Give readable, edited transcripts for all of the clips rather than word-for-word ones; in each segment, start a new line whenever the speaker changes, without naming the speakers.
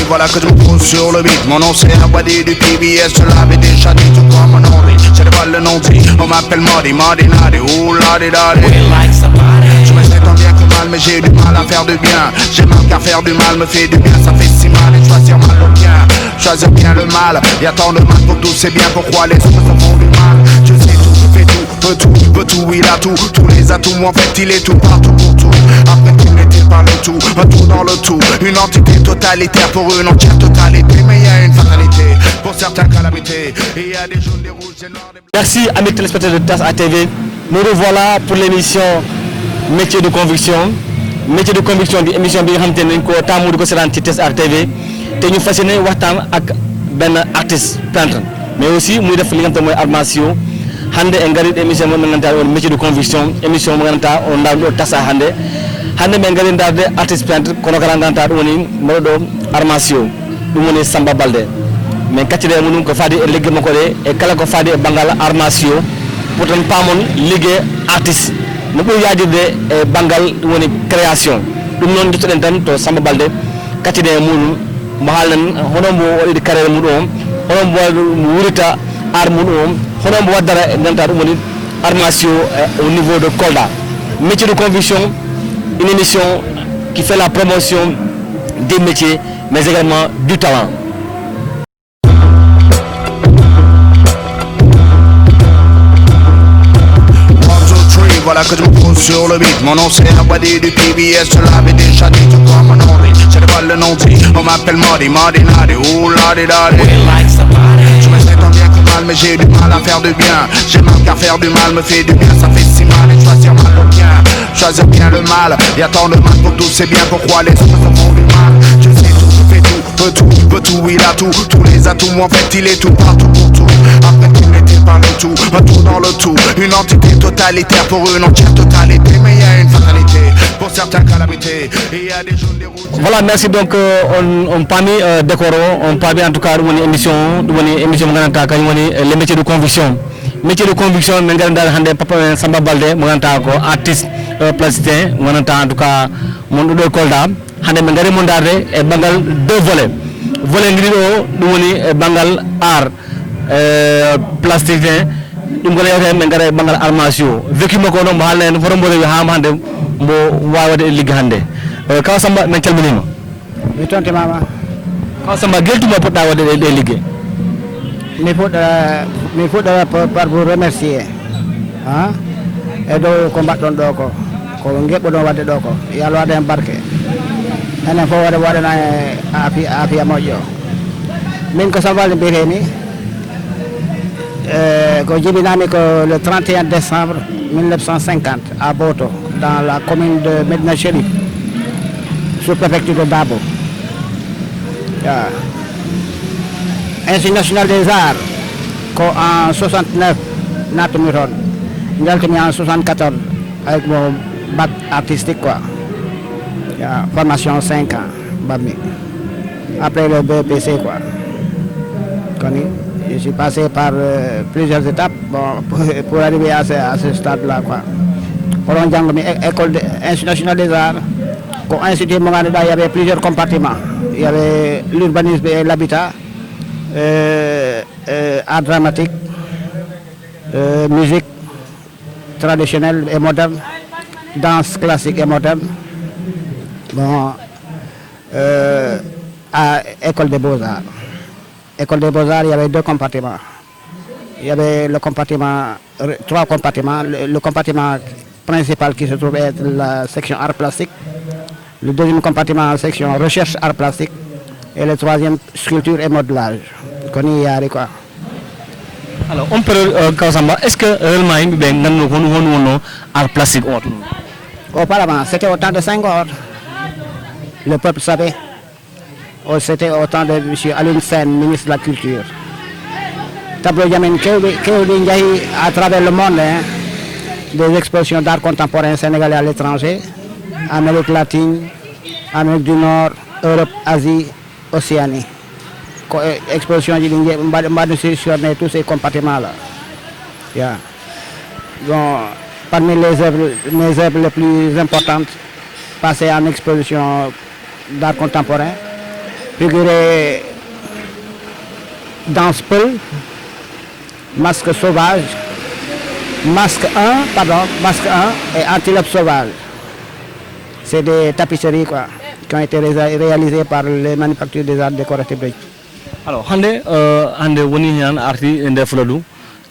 voilà que je me pose sur le beat. Mon nom c'est Abadi du PBS, je l'avais déjà dit tout comme mon nom. J'ai des balles le nom dit, on m'appelle Modi, Modi Nadi, ouh la di da di. Je me sais tant bien que mal, mais j'ai du mal à faire du bien. J'ai mal qu'à faire du mal, me fait du bien, ça fait si mal. Et choisir mal ou bien, choisir bien le mal. Y'a tant de mal pour tous, c'est bien pourquoi les autres font du mal. Je sais tout, fais tout, veut tout, il a tout. Tous les atouts, en fait il est tout, partout pour tout. Après tout n'est-il pas le tout, un tout dans le tout. Une entité totalitaire pour une entière totalité. Mais y'a une fatalité, pour certains calamités. Et y'a des jaunes, des rouges, des noirs, des...
Merci amis téléspectateurs de TAS ATV. Nous revoilà pour l'émission Métier de conviction. Métier de conviction bi émission bi nga xamante ne dañ ko taamu di ko seetaan ci TAS ATV te ñu fas yéene waxtaan ak benn artiste peintre mais aussi muy def li nga xamante mooy armation hande e ngarit émission mo nganta won métier de conviction émission mo nganta on ndaw TAS hande ɓe ngari darde artiste peintre kono kala ganta ɗum woni mbaɗo ɗo armation ɗum woni Samba Baldé mais kaccide e muɗum ko faadi e ligge makko ɗe e kala ko faadi e banggal armation pour tan paamon liggue artiste no ɓuri yajirde e banggal ɗum woni création ɗum noon jettoɗen tan to Samba Baldé kaccide e muɗum mo haalnen hono mbo waɗide carriére muɗum o hono mbo wurita art muɗum o hono mbo waddara e ganta ɗum woni armation au niveau de Kolda. Métier de conviction, une émission qui fait la promotion des métiers mais également du talent.
Voilà que je me pose sur le beat. Mon nom c'est Abadi du PBS, je l'avais déjà dit tout comme mon nom. J'ai des balles le nom dit, on m'appelle Modi, Modi Nadi, ouh la di da di. Je me sais tant bien que mal, mais j'ai du mal à faire du bien. J'ai mal qu'à faire du mal, me fait du bien, ça fait si mal. Et choisir mal ou bien, choisir bien le mal. Y'a tant de mal pour tous, c'est bien pourquoi les autres font du mal. Je sais tout, fais tout, veut tout, il a tout. Tous les atouts, en fait il est tout, partout pour tout. Après tout n'est-il pas le tout, un tout dans le tout. Une entité totalitaire pour une entière totalité. Mais il y a une fatalité, pour certains calamités. Et il y a des jaunes, des rouges.
Voilà, merci donc on parmi décor, on parmi en tout cas une émission les métiers de conviction. Métier de conviction, mais hande papa Samba Baldé monanta ko artiste plasticien monanta en tout cas mon do Kolda hande men ngari mondarde e bangal deux volets. Volet ngiri do dum woni e bangal art plasticien dum ko lewte men ngare bangal armation vécu mako no mo halen foto mbore ha hande mbo wawade e ligge hande ka Samba men calminima
mi tonte mama
ka Samba geltuma podda wade e ligge
mi fuɗɗa par vous remercier hein e dow ko mbaɗɗon ɗo ko geɓɓuɗon wadde ɗo ko yo Allah waɗa hen barke enen fof waɗana e aafiya moƴƴo min ko Samba Baldé mbiyetemi ko jibinami ko le 31 décembre 1950 à Boto dans la commune de Médina Chérif sous-préfecture de Dabo. Institut national des arts en 69 natumi toon jaltimi en 74 avec mon bac artistique quoi. Formation 5 ans bammi après le BPC quoi. Je suis passé par plusieurs étapes pour arriver à ce stade là quoi. Oɗon jangmi école de Institut national des arts ko institut mo ganduɗa il y avait plusieurs compartiments. Il y avait l'urbanisme et l'habitat, art dramatique, musique traditionnelle et moderne, danse classique et moderne. Bon, à École des Beaux-Arts. École des Beaux-Arts, il y avait deux compartiments. Il y avait le compartiment, trois compartiments. Le compartiment principal qui se trouvait être la section art plastique. Le deuxième compartiment, section recherche art plastique. Et le troisième, sculpture et modelage. Quoi.
Alors, on peut Samba, est-ce que réellement il y a un art plastique?
Auparavant, c'était au temps de Senghor. Le peuple savait. C'était au temps de M. Alioune Sène, ministre de la Culture. Tableau Yamen à travers le monde, hein, des expositions d'art contemporain sénégalais à l'étranger, Amérique latine, Amérique du Nord, Europe, Asie, Océanie. Exposition sur tous ces compartiments-là. Yeah. Bon, parmi mes œuvres les plus importantes passées en exposition d'art contemporain, figurer danse peul, masque sauvage, masque 1 et antilope sauvage. C'est des tapisseries quoi, qui ont été réalisées par les manufactures des arts décoratifs.
Alors, Hande Woni Arti de Floudou,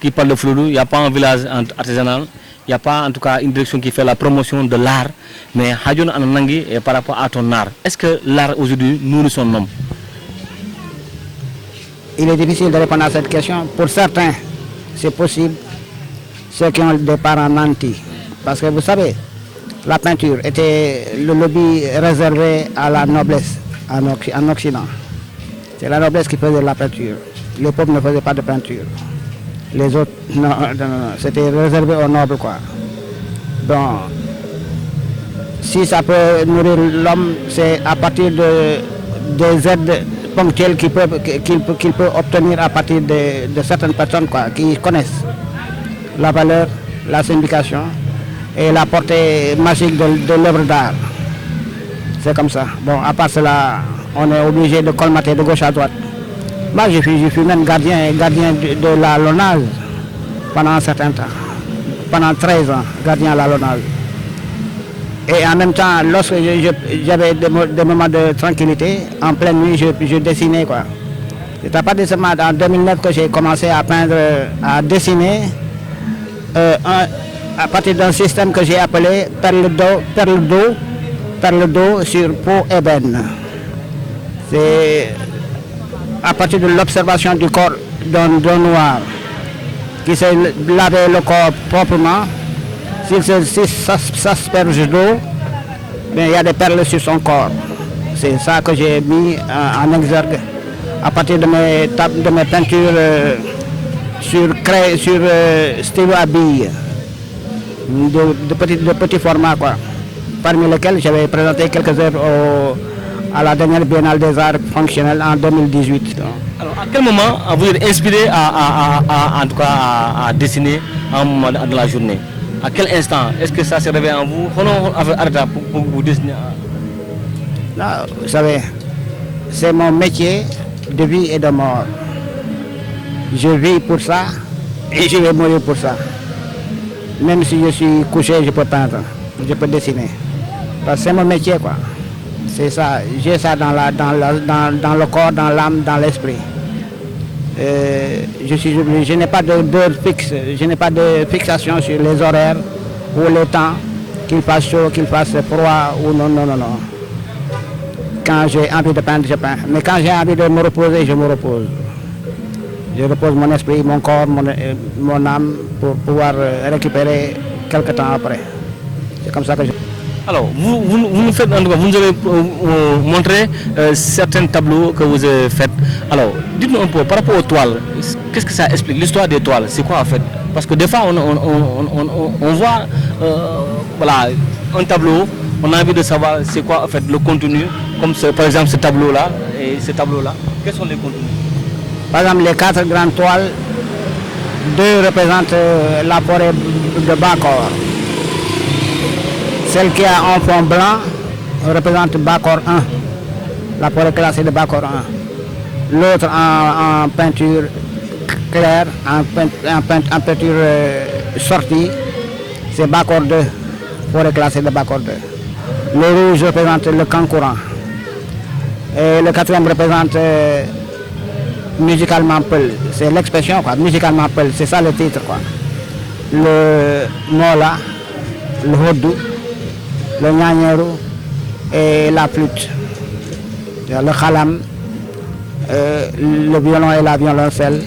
qui parle de Floudou, il n'y a pas un village artisanal, il n'y a pas en tout cas une direction qui fait la promotion de l'art, mais Hadjon Ananangi est par rapport à ton art. Est-ce que l'art aujourd'hui nourrit son homme?
Il est difficile de répondre à cette question. Pour certains, c'est possible, ceux qui ont des parents nantis. Parce que vous savez, la peinture était le lobby réservé à la noblesse en Occident. C'est la noblesse qui faisait la peinture. Les pauvres ne faisaient pas de peinture. Les autres, non, c'était réservé aux nobles, quoi. Donc, si ça peut nourrir l'homme, c'est à partir des aides ponctuelles qu'il peut obtenir à partir de certaines personnes, quoi, qui connaissent la valeur, la signification et la portée magique de l'œuvre d'art. C'est comme ça. Bon, à part cela, on est obligé de colmater de gauche à droite. Moi, je suis même gardien de la Lonase pendant un certain temps. Pendant 13 ans, gardien à la Lonase. Et en même temps, lorsque j'avais des moments de tranquillité, en pleine nuit, je dessinais, quoi. C'est à partir de ce moment, en 2009, que j'ai commenccommencé à peindre, à dessiner à partir d'un système que j'ai appelé perle d'eau sur peau ébène. C'est à partir de l'observation du corps d'un noir qui s'est lavé le corps proprement. S'il s'asperge d'eau, il y a des perles sur son corps. C'est ça que j'ai mis en exergue à partir de mes peintures sur stylo à billes, de petits formats, quoi, parmi lesquels j'avais présenté quelques œuvres à la dernière Biennale des Arts Fonctionnels en 2018.
Alors, à quel moment vous êtes inspiré en tout cas à dessiner un moment de la journée? À quel instant? Est-ce que ça s'est réveillé en vous? Comment pour vous dessiner?
Non, vous savez, c'est mon métier de vie et de mort. Je vis pour ça et je vais mourir pour ça. Même si je suis couché, je peux peindre, je peux dessiner. Parce que c'est mon métier, quoi. C'est ça, j'ai ça dans le corps, dans l'âme, dans l'esprit. Je n'ai pas d'heure fixe, je n'ai pas de fixation sur les horaires ou le temps, qu'il fasse chaud, qu'il fasse froid ou non. Quand j'ai envie de peindre, je peins. Mais quand j'ai envie de me reposer, je me repose. Je repose mon esprit, mon corps, mon âme pour pouvoir récupérer quelque temps après. C'est comme ça que je...
Alors, vous nous avez montré certains tableaux que vous avez faits. Alors, dites-nous un peu, par rapport aux toiles, qu'est-ce que ça explique? L'histoire des toiles, c'est quoi en fait? Parce que des fois, on voit voilà, un tableau, on a envie de savoir c'est quoi en fait le contenu, comme par exemple ce tableau-là et ce tableau-là. Quels sont les contenus?
Par exemple, les 4 grandes toiles, 2 représentent la forêt de Bacor. Celle qui a un fond blanc représente Bacor 1, la forêt classée de Bacor 1. L'autre en peinture claire, en peinture sortie, c'est Bacor 2, forêt classée de Bacor 2. Le rouge représente le camp courant. Et le 4e représente musicalement Peul. C'est l'expression, quoi, musicalement Peul, c'est ça le titre, quoi. Le mola, le hodou, le gnagneru et la flûte, le khalam, le violon et la violoncelle,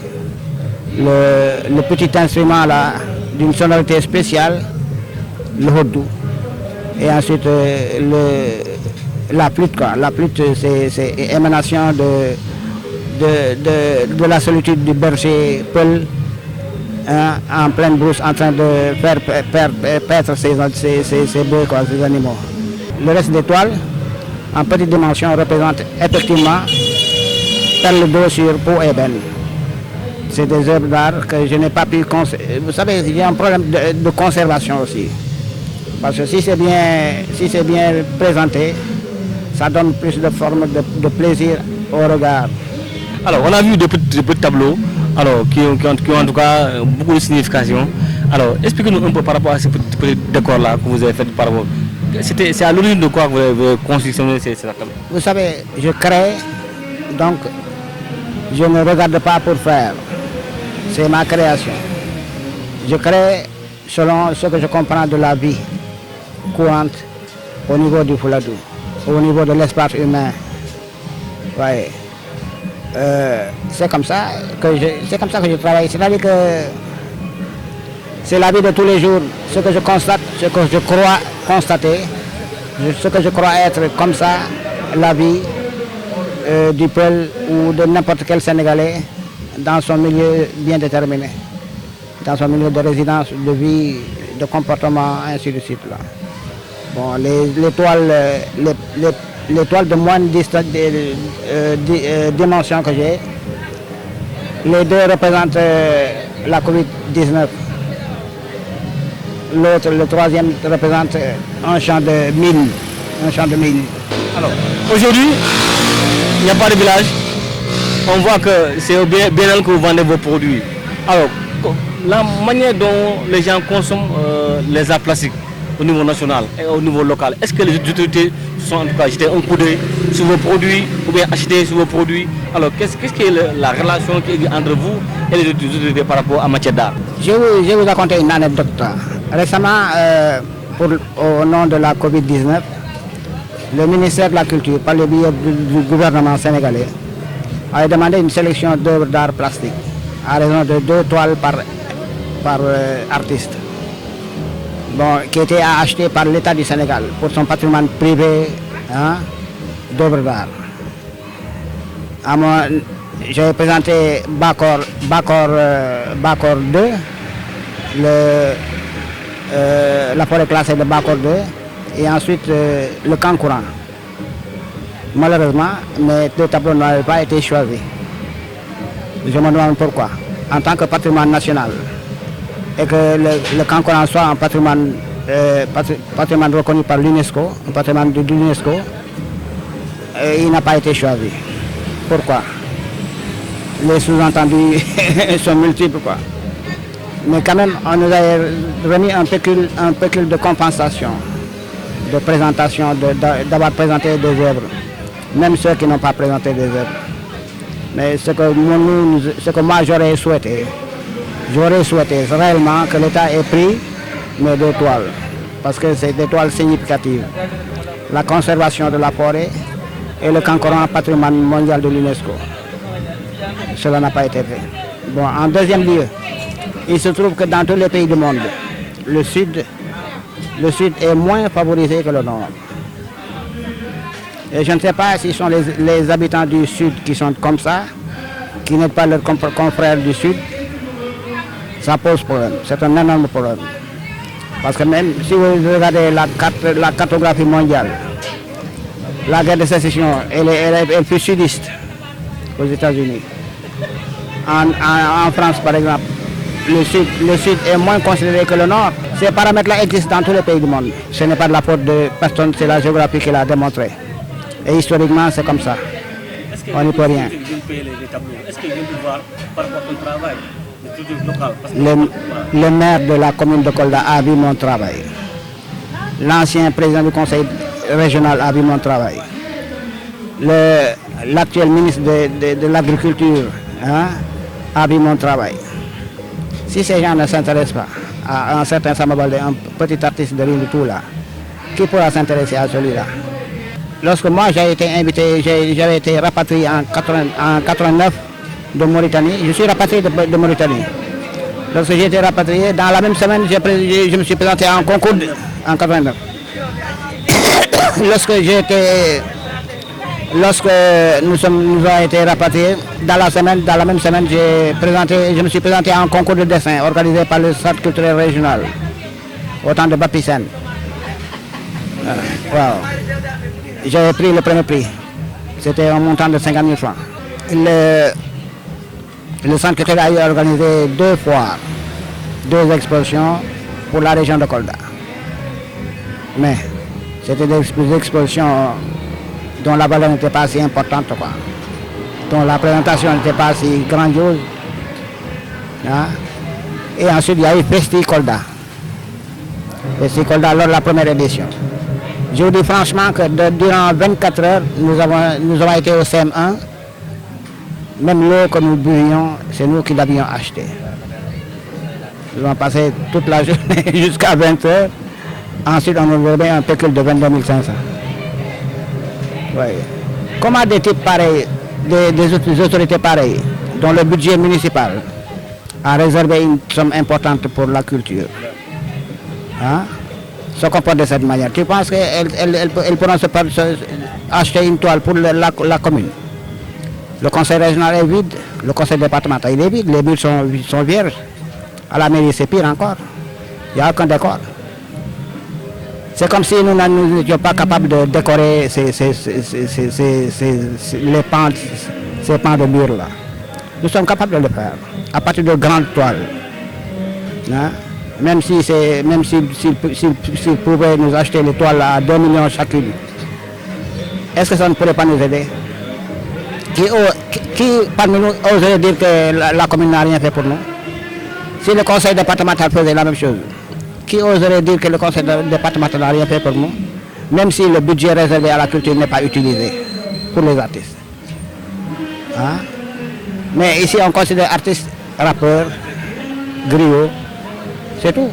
le petit instrument là d'une sonorité spéciale, le hodou, et ensuite la flûte, quoi. La flûte, c'est émanation de la solitude du berger Peul, en pleine brousse, en train de faire paître ses bœufs, quoi, ces animaux. Le reste des toiles, en petite dimension, représente effectivement perle d'eau sur peau ébène. C'est des œuvres d'art que je n'ai pas pu conserver. Vous savez, il y a un problème de conservation aussi. Parce que si c'est bien présenté, ça donne plus de forme de plaisir au regard.
Alors, on a vu des petits tableaux alors, qui ont en tout cas beaucoup de signification. Alors, expliquez-nous un peu par rapport à ces petits décors-là que vous avez fait par rapport. C'est à l'origine de quoi vous avez constructionné ces tableaux?
Vous savez, je crée, donc je ne regarde pas pour faire. C'est ma création. Je crée selon ce que je comprends de la vie courante au niveau du Fouladou, au niveau de l'espace humain. Ouais. C'est comme ça que je travaille. C'est-à-dire que c'est la vie de tous les jours. Ce que je constate, ce que je crois constater, ce que je crois être comme ça, la vie du peuple ou de n'importe quel Sénégalais dans son milieu bien déterminé, dans son milieu de résidence, de vie, de comportement, ainsi de suite. Là. Bon, les toiles de moindre dimension que j'ai, les deux représentent la Covid-19. L'autre, le troisième, représente un champ de mine.
Alors, aujourd'hui, il n'y a pas de village. On voit que c'est au Bénin que vous vendez vos produits. Alors, la manière dont les gens consomment les arts plastiques au niveau national et au niveau local, est-ce que les autorités sont en tout cas jeter un coup d'œil sur vos produits ou bien acheter sur vos produits? Alors, qu'est-ce qui est la relation entre vous et les autorités par rapport à matière d'art?
Je vais vous raconter une anecdote. Récemment, au nom de la Covid-19, le ministère de la Culture, par le biais du gouvernement sénégalais, avait demandé une sélection d'œuvres d'art plastique à raison de 2 toiles par artiste, bon, qui étaient à acheter par l'État du Sénégal pour son patrimoine privé d'œuvres d'art. J'ai présenté Bacor 2, la forêt classée de Bacor 2, et ensuite le Kankourang. Malheureusement, mes 2 tableaux n'avaient pas été choisis. Je me demande pourquoi. En tant que patrimoine national, et que le Kankourang soit un patrimoine reconnu par l'UNESCO, un patrimoine de l'UNESCO, il n'a pas été choisi. Pourquoi? Les sous-entendus sont multiples, quoi. Mais quand même, on nous a remis un pécule de compensation, de présentation, d'avoir présenté des œuvres, même ceux qui n'ont pas présenté des œuvres. Mais ce que moi j'aurais souhaité réellement que l'État ait pris mes 2 toiles, parce que c'est des toiles significatives. La conservation de la forêt et le Kankourang patrimoine mondial de l'UNESCO. Cela n'a pas été fait. Bon, en deuxième lieu, il se trouve que dans tous les pays du monde, le Sud est moins favorisé que le Nord. Et je ne sais pas si ce sont les habitants du Sud qui sont comme ça, qui n'aident pas leurs confrères du Sud. Ça pose problème, c'est un énorme problème. Parce que même si vous regardez la cartographie mondiale, la guerre de sécession, elle fut sudiste aux États-Unis. En France, par exemple, le Sud est moins considéré que le Nord. Ces paramètres-là existent dans tous les pays du monde. Ce n'est pas de la faute de personne, c'est la géographie qui l'a démontré. Et historiquement, c'est comme ça. On n'y peut rien.
Est-ce que vous pouvez voir par rapport au travail local?
Le maire de la commune de Kolda a vu mon travail. L'ancien président du conseil régional a vu mon travail. L'actuel ministre de l'Agriculture a vu mon travail. Si ces gens ne s'intéressent pas à un certain Samabalde, un petit artiste de Rindutou là, qui pourra s'intéresser à celui-là? Lorsque moi j'ai été invité, j'avais été rapatrié en 89 de Mauritanie, je suis rapatrié de Mauritanie. Lorsque j'ai été rapatrié, dans la même semaine, je me suis présenté à un concours en 89. Lorsque nous avons été rapatriés, dans la même semaine, je me suis présenté à un concours de dessin organisé par le Centre culturel régional, au temps de Bapisen. Wow. J'avais pris le premier prix. C'était un montant de 50 000 francs. Le Centre culturel a organisé 2 foires, 2 expositions pour la région de Kolda. Mais c'était des expositions dont la valeur n'était pas si importante, quoi. dont la présentation n'était pas si grandiose. Hein. Et ensuite, il y a eu Festi Kolda. Festi Kolda lors de la première édition. Je vous dis franchement que durant 24 heures, nous avons été au CM1. Même l'eau que nous buvions, c'est nous qui l'avions acheté. Nous avons passé toute la journée jusqu'à 20 heures. Ensuite, on nous donnait un pécule de 22 500. Oui. Comment des types pareils, des autorités pareilles, dont le budget municipal a réservé une somme importante pour la culture, hein, se comportent de cette manière? Tu penses qu'elles pourront acheter une toile pour la commune? Le conseil régional est vide, le conseil départemental il est vide, les murs sont vierges. À la mairie, c'est pire encore. Il n'y a aucun décor. C'est comme si nous n'étions pas capables de décorer ces pans de murs là. Nous sommes capables de le faire à partir de grandes toiles. Hein? Même s'ils pouvaient nous acheter les toiles à 2 millions chacune, est-ce que ça ne pourrait pas nous aider? Qui parmi nous oserait dire que la commune n'a rien fait pour nous? Si le conseil départemental faisait la même chose, qui oserait dire que le conseil départemental n'a rien fait pour nous? Même si le budget réservé à la culture n'est pas utilisé pour les artistes. Hein? Mais ici on considère artistes, rappeurs, griots, c'est tout.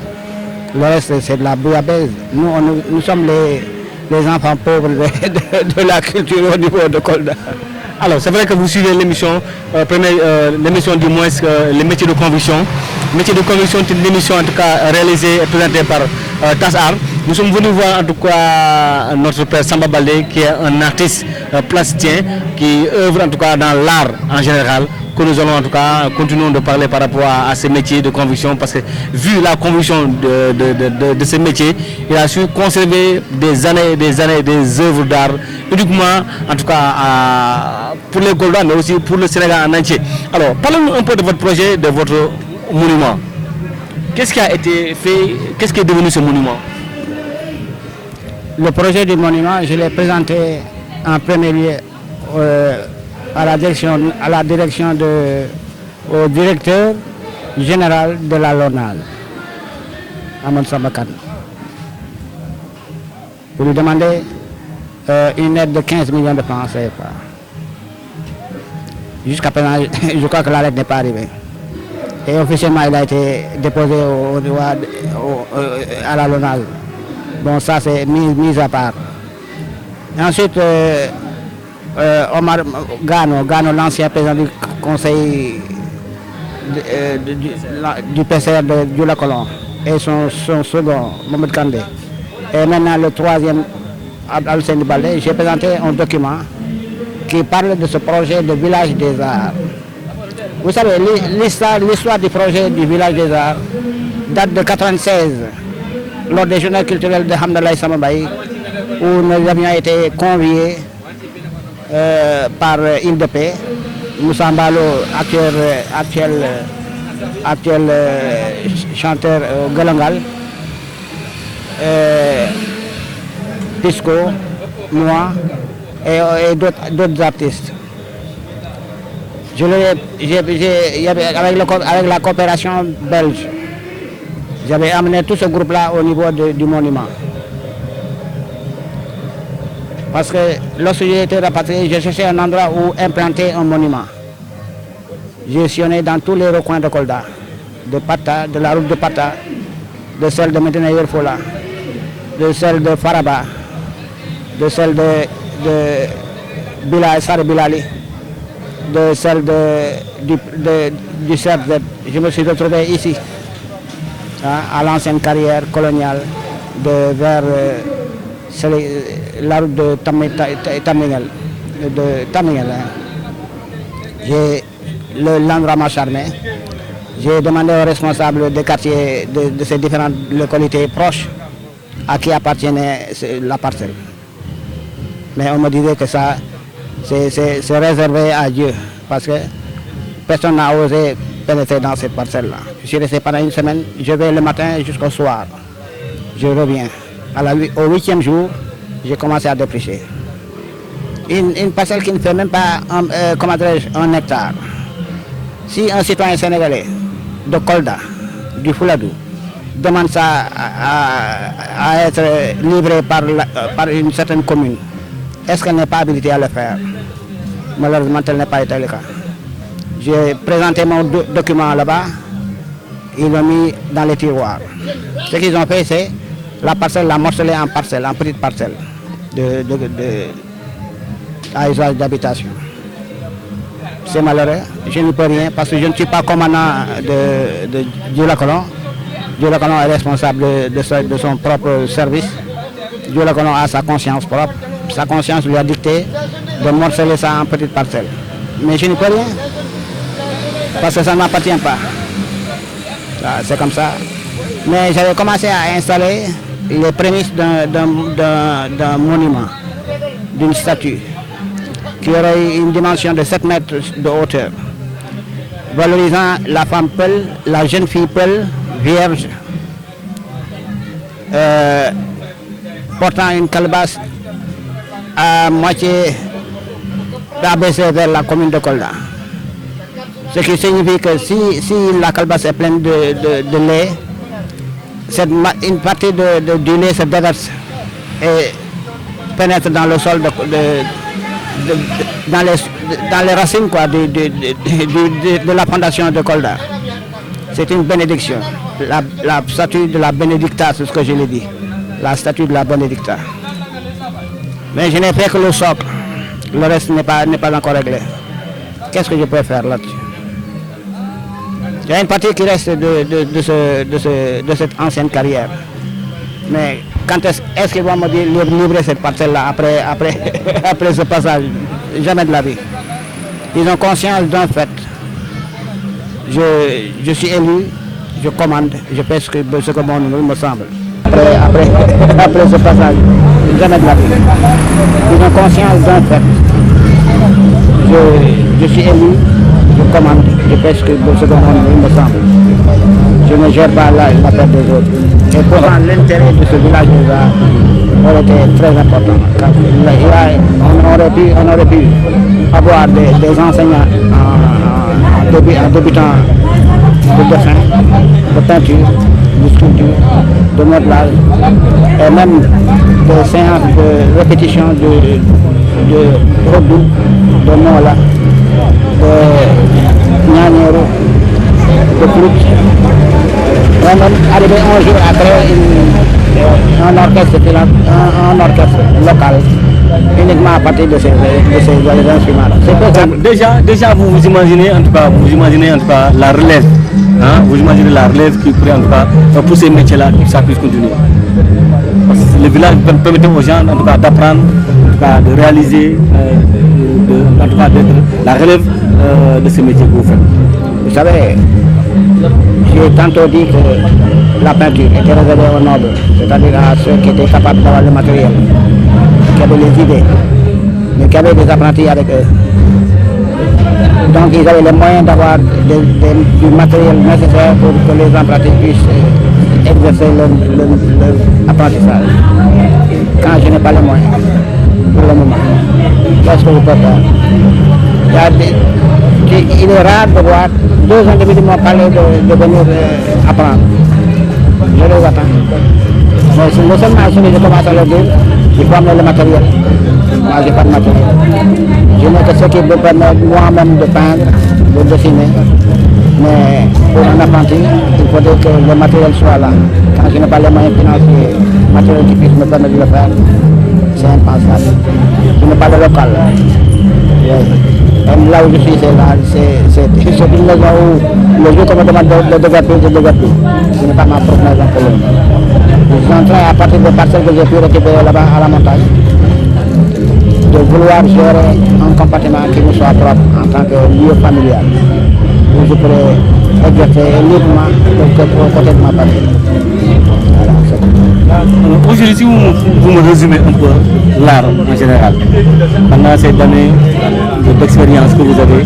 Le reste c'est de la bouillabaisse. Nous sommes les enfants pauvres de la culture au niveau de Kolda.
Alors, c'est vrai que vous suivez l'émission, l'émission du moins, les métiers de conviction. Métiers de conviction, c'est une émission en tout cas réalisée et présentée par TAS-Art. Nous sommes venus voir en tout cas notre père Samba Baldé, qui est un artiste plasticien, qui œuvre en tout cas dans l'art en général, que nous allons en tout cas continuer de parler par rapport à ces métiers de conviction, parce que vu la conviction de ces métiers, il a su conserver des années et des œuvres d'art, uniquement en tout cas pour les Golda, mais aussi pour le Sénégal en entier. Alors, parlez-nous un peu de votre projet, de votre monument. Qu'est-ce qui a été fait, qu'est-ce qui est devenu ce monument?
Le projet du monument, je l'ai présenté en premier lieu à la direction au directeur général de la LONASE, Amadou Sambakan, pour lui demander une aide de 15 millions de francs CFA. Jusqu'à présent, je crois que la lettre n'est pas arrivée. Et officiellement, il a été déposé à la LONASE. Bon, ça c'est mis à part. Et ensuite, Omar Gano, l'ancien président du conseil du PCR de Dioula-Colon, et son second, Mohamed Kandé. Et maintenant le troisième, Al-Seni Baldé, j'ai présenté un document qui parle de ce projet de village des arts. Vous savez, l'histoire du projet du village des arts date de 1996, lors des journées culturelles de Hamdallah Samambaye, où nous avions été conviés par Île de Paix, Moussa Mbalo, actuel chanteur Galangal, Pisco, moi et d'autres artistes. Avec la coopération belge, j'avais amené tout ce groupe-là au niveau du monument. Parce que lorsque j'ai été rapatrié, j'ai cherché un endroit où implanter un monument. J'ai sillonné dans tous les recoins de Kolda, de Pata, de la route de Pata, de celle de Medina Yerfola, de celle de Faraba, de celle de Bilal, Sar Bilali, de celle du CERZ. Je me suis retrouvé ici, à l'ancienne carrière coloniale, vers la route de Tamingel. J'ai l'endroit m'a charmé. J'ai demandé aux responsables des quartiers de ces différentes localités proches à qui appartenait la parcelle. Mais on me disait que ça, c'est réservé à Dieu, parce que personne n'a osé pénétrer dans cette parcelle-là. Je suis resté pendant une semaine, je vais le matin jusqu'au soir. Je reviens. Au 8e jour, j'ai commencé à dépêcher. une parcelle qui ne fait même pas un hectare. Si un citoyen sénégalais de Kolda, du Fouladou, demande ça à être livré par une certaine commune, est-ce qu'elle n'est pas habilitée à le faire? Malheureusement, tel n'est pas été le cas. J'ai présenté mon document là-bas, ils l'ont mis dans les tiroirs. Ce qu'ils ont fait, c'est la parcelle, la morceler en parcelles, en petites parcelles à usage d'habitation. C'est malheureux, je ne peux rien parce que je ne suis pas commandant de Dioula Colon. Dioula Colon est responsable de son propre service. Dioula Colon a sa conscience propre. Sa conscience lui a dicté de morceler ça en petites parcelles. Mais je ne peux rien parce que ça ne m'appartient pas. C'est comme ça. Mais j'avais commencé à installer les prémices d'un monument, d'une statue qui aurait une dimension de 7 mètres de hauteur, valorisant la femme Peul, la jeune fille Peul, vierge, portant une calebasse à moitié abaissée vers la commune de Kolda. Ce qui signifie que si la calebasse est pleine de lait, une partie du lait se déverse et pénètre dans le sol, dans les racines quoi, de la fondation de Kolda. C'est une bénédiction. La statue de la Bénédicta, c'est ce que je l'ai dit. La statue de la Bénédicta. Mais je n'ai fait que le socle. Le reste n'est pas encore réglé. Qu'est-ce que je peux faire là-dessus? Il y a une partie qui reste de cette ancienne carrière. Mais quand est-ce qu'ils vont me dire livrer cette parcelle-là après ce passage? Jamais de la vie. Ils ont conscience d'un fait. Je suis élu, je commande, je fais ce que mon nom me semble. Après ce passage, jamais de la vie. Ils ont conscience d'un fait. Je suis élu, je commande, je fais ce que mon nom me semble. Je ne gère pas la perte des autres. Et pourtant, l'intérêt de ce village aurait été très important. On aurait pu avoir des enseignants en débutant de dessin, de peinture, de sculpture, de modelage, et même des séances de répétition de Rodou, de Mola, de Nyanyero, de flûte. On est arrivé un jour après un orchestre local, uniquement à partir de ces instruments-là.
Déjà vous imaginez en tout cas la relève, hein? Vous imaginez la relève qui pourrait en tout cas pour ces métiers-là que ça puisse continuer. Parce que le village permet aux gens en tout cas d'apprendre, en tout cas de réaliser, en tout cas d'être la relève de ces métiers que vous faites.
Vous savez, j'ai tantôt dit que la peinture était réservée aux nobles, c'est-à-dire à ceux qui étaient capables d'avoir le matériel, qui avaient les idées, mais qui avaient des apprentis avec eux. Donc ils avaient les moyens d'avoir du matériel nécessaire pour que les apprentis puissent exercer leur apprentissage. Quand je n'ai pas les moyens, pour le moment, qu'est-ce que je peux faire? Il est rare de voir 2 individus m'ont parlé de venir apprendre. Je les attends. Mais le seul machine que je commence à leur dire, il faut amener le matériel. Moi, je n'ai pas de matériel. Je n'ai que ce qui me permet moi-même de peindre, de dessiner. Mais pour un apprenti, il faudrait que le matériel soit là. Quand je n'ai pas les moyens financiers, le matériel qui puisse me permettre de le faire, c'est impensable. Je n'ai pas de local. Et là où je suis, c'est une maison où le jour qu'on me demande de dégager, je dégage. Ce n'est pas ma propre maison pour eux. Je suis en train, à partir des parcelles que j'ai pu récupérer là-bas à la montagne, de vouloir gérer un compartiment qui me soit propre en tant que lieu familial, où je pourrais exercer librement aux côtés de ma famille. Voilà,
aujourd'hui, si vous me résumez un peu l'art en général, pendant cette année d'expérience que vous avez,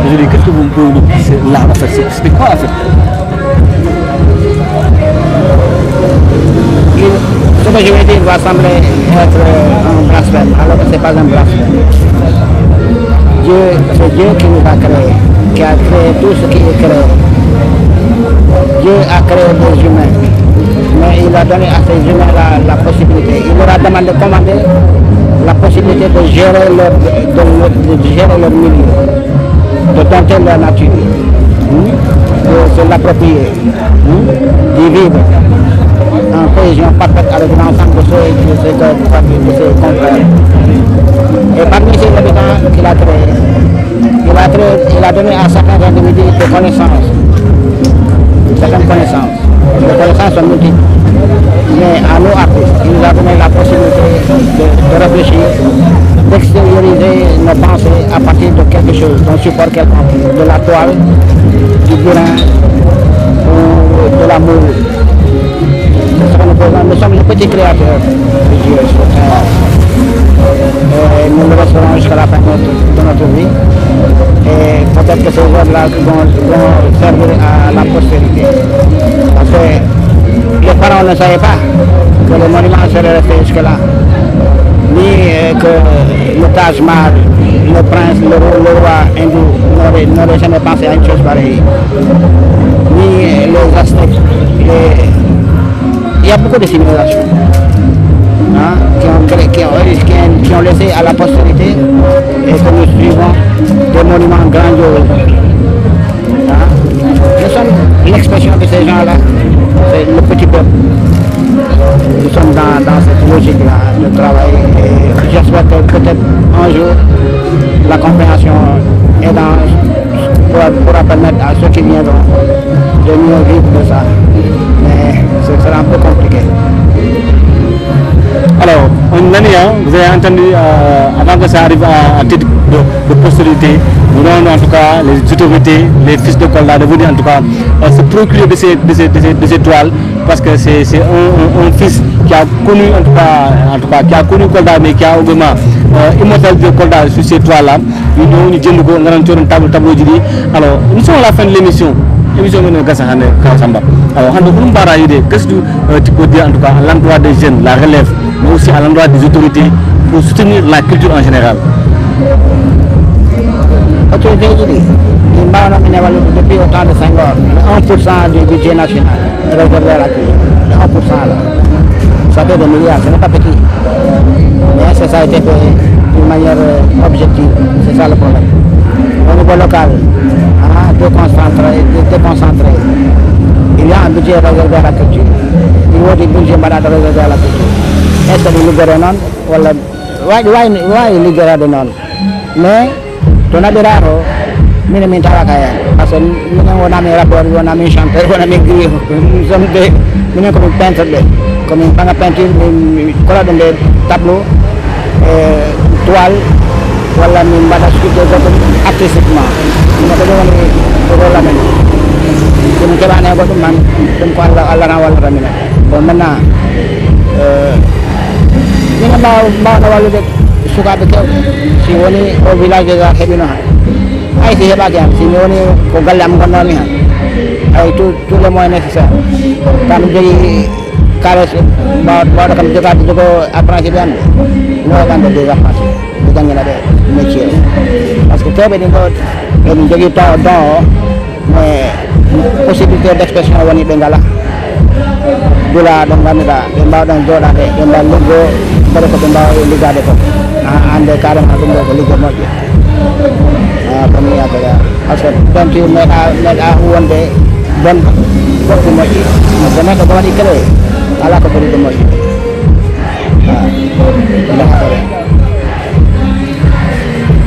aujourd'hui, qu'est-ce que vous pouvez nous dire l'art en fait? C'était quoi en fait?
Ce que je vais dire va sembler être un blasphème, alors que ce n'est pas un blasphème. C'est Dieu qui nous a créés, qui a créé tout ce qui est créé. Dieu a créé des humains, mais il a donné à ces humains la possibilité. Il leur a demandé de commander la possibilité de gérer leur milieu, de dompter leur nature, de se l'approprier, d'y vivre en cohésion parfaite avec l'ensemble de ces contraires. Et parmi ces habitants qu'il a créés, il a donné à certains individus des connaissances. Certaines connaissances. Les connaissances sont multiples. Mais à nous artistes, il nous a donné la possibilité de réfléchir, d'extérioriser nos pensées à partir de quelque chose, d'un support quelconque, de la toile, du burin ou de l'amour. Nous sommes les petits créateurs de Dieu sur terre. Et nous le resterons jusqu'à la fin de notre vie. Et peut-être que ces œuvres-là vont servir à la postérité. Parce que les parents ne savaient pas que le monument serait resté jusque-là. Ni que le Taj Mahal, le prince, le roi hindou n'aurait jamais pensé à une chose pareille. Ni les Aztèques. Il y a beaucoup de civilisations qui ont laissé à la postérité et que nous suivons des monuments grandioses. Nous sommes l'expression de ces gens-là, c'est le petit peuple. Nous sommes dans cette logique-là de travail et j'espère que peut-être un jour la compréhension pourra permettre à ceux qui viendront de mieux vivre de ça. Mais ce sera un peu compliqué.
Alors, vous avez entendu, avant que ça arrive à titre de postérité, nous demandons en tout cas les autorités, les fils de Kolda de venir en tout cas se procurer de ces toiles, parce que c'est un fils qui a connu en tout cas qui a connu Kolda, mais qui a également immortalisé Kolda sur ces toiles-là. Alors, nous sommes à la fin de l'émission. Alors, qu'est-ce que tu peux dire en tout cas à l'endroit des jeunes, la relève, mais aussi à l'endroit des autorités pour soutenir la culture en général?
Autorité depuis autant de 5 ans, 1% du budget national réservé à la culture, 1% là, ça fait des milliards, ce n'est pas petit, mais ça a été fait d'une manière objective, c'est ça le problème. Au niveau local, déconcentré, il y a un budget réservé à la culture, il y a un budget réservé à la culture. Est-ce que nous libérons non? Oui, libérer de non. Mais, on a des rares, parce que nous avons des rappeurs, nous avons des chanteurs, nous avons des grilles, nous sommes comme une peintre, comme une peinture, une des tableaux, toiles, voilà, nous avons sculpté artistiquement. Nous avons la même. Nous avons bon, maintenant, nous avons si on est au village de la Kébina, si on est au Galam, avec tous les moyens nécessaires. Quand nous avons caresse, comme je vais apprendre, nous avons des apprentis, nous avons des métiers. Parce que très bien, nous avons mais possibilité d'expression au Bengala. De la Donganida, de la Donjora, de la Lugo, de la Liga de Pop. And the current Liga Moji. Parce que quand tu mets à one day, bonne Moji. Je mets le bon éclair à la Copa de Moji.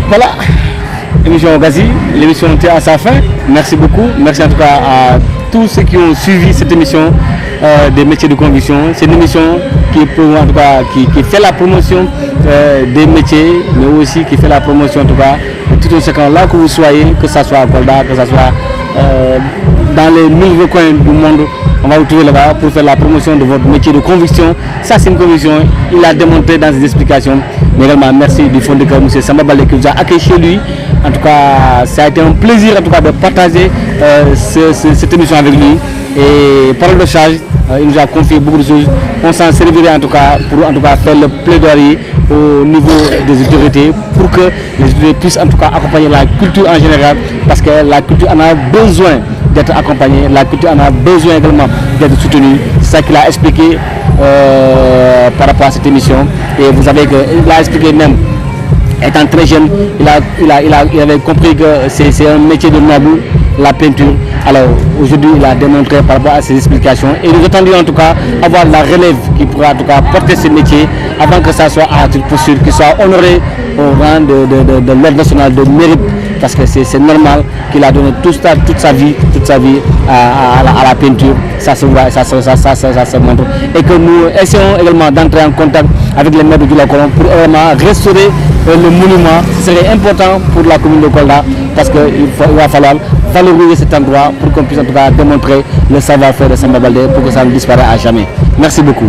Voilà. Émission Gazi, l'émission était à sa fin. Merci beaucoup. Merci en tout cas à tous ceux qui ont suivi cette émission des métiers de conviction. C'est une émission qui fait la promotion des métiers, mais aussi qui fait la promotion en tout cas de tout un chacun là que vous soyez, que ce soit à Kolda, que ce soit dans les 1000 recoins du monde. On va vous trouver là-bas pour faire la promotion de votre métier de conviction. Ça, c'est une conviction. Il a démontré dans ses explications. Mais également, merci du fond de cœur, M. Samba Baldé, qui vous a accueilli chez lui. En tout cas, ça a été un plaisir en tout cas, de partager cette émission avec lui. Et parole de charge,
il nous a confié beaucoup de choses. On s'en servirait en tout cas pour faire le plaidoyer au niveau des autorités pour que les autorités puissent en tout cas accompagner la culture en général, parce que la culture en a besoin d'être accompagnée, la culture en a besoin également d'être soutenue. C'est ça qu'il a expliqué par rapport à cette émission. Et vous savez qu'il a expliqué même, étant très jeune, il avait compris que c'est un métier de noble, la peinture. Alors aujourd'hui, il a démontré par rapport à ses explications, et nous attendions en tout cas avoir la relève qui pourra en tout cas porter ce métier avant que ça soit à toute posture, qu'il soit honoré au rang de l'ordre national de mérite, parce que c'est normal qu'il a donné toute sa vie à la peinture. Ça se voit, ça se montre, et que nous essayons également d'entrer en contact avec les maires de Dioulacolon pour vraiment restaurer le monument. Ce serait important pour la commune de Kolda, parce qu'il va falloir valoriser cet endroit pour qu'on puisse en tout cas démontrer le savoir-faire de Samba Baldé pour que ça ne disparaisse à jamais. Merci beaucoup.